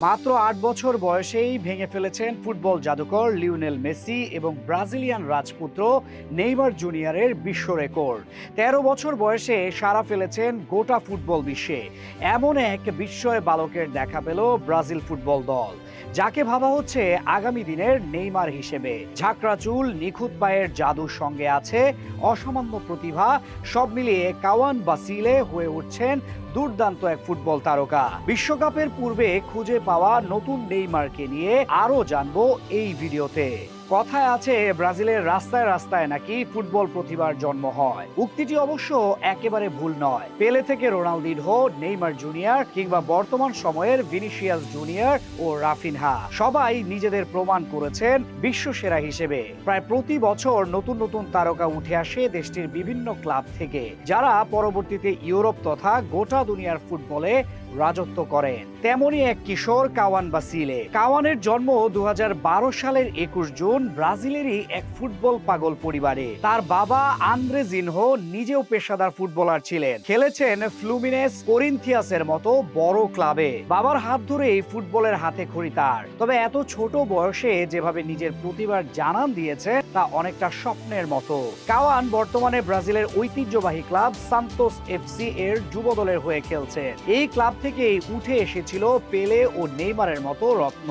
মাত্র ৮ বছর বয়সেই ভেঙে ফেলেছেন ফুটবল জাদুকর লিওনেল মেসি এবং ব্রাজিলিয়ান রাজপুত্র নেইমার জুনিয়রের বিশ্ব রেকর্ড। ১৩ বছর বয়সে সাড়া ফেলেছেন গোটা ফুটবল বিশ্বে। এমন এক বিস্ময় বালকের দেখা পেল ব্রাজিল ফুটবল দল, যাকে ভাবা হচ্ছে আগামী দিনের নেইমার হিসেবে। ঝাঁকড়া চুল, নিখুঁত পায়ের জাদুর সঙ্গে আছে অসামান্য প্রতিভা। সব মিলিয়ে কাওয়ান বাসিলে হয়ে উঠছেন দুর্দান্ত এক ফুটবল তারকা। বিশ্বকাপের পূর্বে খুঁজে পাওয়া নতুন নেইমারকে নিয়ে আরো জানবো এই ভিডিওতে। কথায় আছে ব্রাজিলের রাস্তায় রাস্তায় নাকি ফুটবল প্রতিভার জন্ম হয়। উক্তিটি অবশ্য একেবারে ভুল নয়। পেলে থেকে রোনালদিনহো, নেইমার জুনিয়র কিংবা বর্তমান সময়ের ভিনিসিয়াস জুনিয়র ও রাফিনহা সবাই নিজেদের প্রমাণ করেছেন বিশ্বসেরা হিসেবে। প্রায় প্রতি বছর নতুন নতুন তারকা উঠে আসে দেশটির বিভিন্ন ক্লাব থেকে, যারা পরবর্তীতে ইউরোপ তথা গোটা দুনিয়ার ফুটবলে রাজত্ব করেন। তেমনই এক কিশোর কাওয়ান বাসিলে। কাওয়ানের জন্ম ২০১২ সালের ২১ জুন ব্রাজিলেরই এক ফুটবল পাগল পরিবারে। তার বাবা আন্দ্রেজিনহো নিজেও পেশাদার ফুটবলার ছিলেন, খেলেছেন ফ্লুমিনেস, করিন্থিয়াসের মতো বড় ক্লাবে। বাবার হাত ধরেই ফুটবলের হাতে খড়ি তার। তবে এত ছোট বয়সে যেভাবে নিজের প্রতিভার জানান দিয়েছে তা অনেকটা স্বপ্নের মতো। কাওয়ান বর্তমানে ব্রাজিলের ঐতিহ্যবাহী ক্লাব সান্তোস এফসি এর যুব দলের হয়ে খেলছেন। এই ক্লাব থেকেই উঠে এসেছিল পেলে ও নেইমারের মতো রত্ন।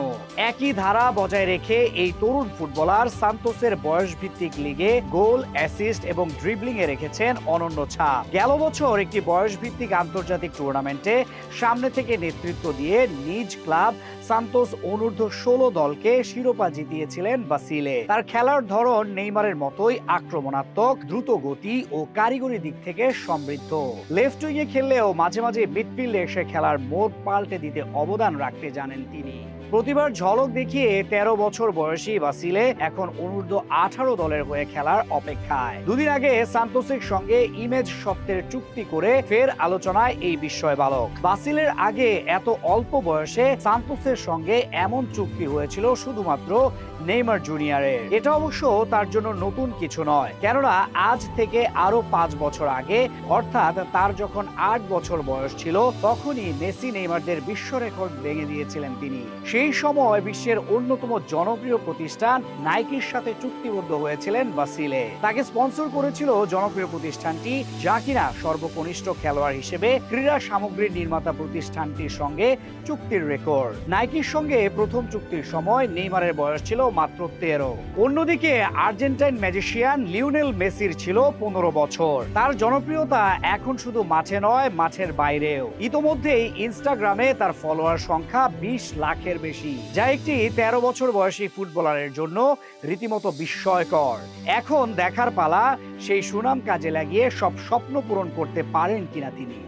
একই ধারা বজায় রেখে এই তরুণ ফুটবলার সান্তোসের বয়স ভিত্তিক লিগে গোল, অ্যাসিস্ট এবং ড্রিবলিং এ রেখেছেন অনন্য ছাপ। গেল বছর একটি বয়স ভিত্তিক আন্তর্জাতিক টুর্নামেন্টে সামনে থেকে নেতৃত্ব দিয়ে নিজ ক্লাব সান্তোস অনূর্ধ্ব-১৬ দলকে শিরোপা জিতিয়েছিলেন বাসিলে। তার খেলার ধরন নেইমারের মতোই আক্রমণাত্মক, দ্রুত গতি ও কারিগরি দিক থেকে সমৃদ্ধ। লেফট উইংয়ে খেললেও মাঝে মাঝে মিডফিল্ডে এসে খেলার মোড় পাল্টে দিতে অবদান রাখতে জানেন তিনি। প্রতিবার ঝলক দেখিয়ে ১৩ বছর বয়সী বাসিলে এখন অনূর্ধ্ব-১৮ দলের হয়ে খেলার অপেক্ষায়। দুদিন আগে সান্তোসের সঙ্গে ইমেজ সত্ত্বের চুক্তি করে ফের আলোচনায় এই বিস্ময় বালক। বাসিলের আগে এত অল্প বয়সে সান্তোসের সঙ্গে এমন চুক্তি হয়েছিল শুধুমাত্র নেইমার জুনিয়রের। এটা অবশ্য তার জন্য নতুন কিছু নয়, কেননা আজ থেকে আরো ৫ বছর আগে, অর্থাৎ তার যখন ৮ বছর বয়স ছিল, তখনই মেসি নেইমারদের বিশ্ব রেকর্ড ভেঙে দিয়েছিলেন তিনি। সেই সময় বিশ্বের অন্যতম জনপ্রিয় প্রতিষ্ঠান নাইকির সাথে চুক্তিবদ্ধ হয়েছিলেন বাসিলে। তাকে স্পন্সর করেছিল জনপ্রিয় প্রতিষ্ঠানটি, যা কিনা সর্বকনিষ্ঠ খেলোয়াড় হিসেবে ক্রীড়া সামগ্রীর নির্মাতা প্রতিষ্ঠানটির সঙ্গে চুক্তির রেকর্ড। নাইকির সঙ্গে প্রথম চুক্তির সময় নেইমারের বয়স ছিল মাত্র ১৩। অন্যদিকে আর্জেন্টাইন ম্যাজিশিয়ান লিওনেল মেসির ছিল ১৫ বছর। তার জনপ্রিয়তা এখন শুধু মাঠে নয়, মাঠের বাইরেও। ইতোমধ্যেই ইনস্টাগ্রামে তার ফলোয়ার সংখ্যা ২০ লাখের বেশি, যা একটি ১৩ বছর বয়সী ফুটবলারের জন্য রীতিমতো বিস্ময়কর। এখন দেখার পালা সেই সুনাম কাজে লাগিয়ে সব স্বপ্ন পূরণ করতে পারেন কিনা তিনি।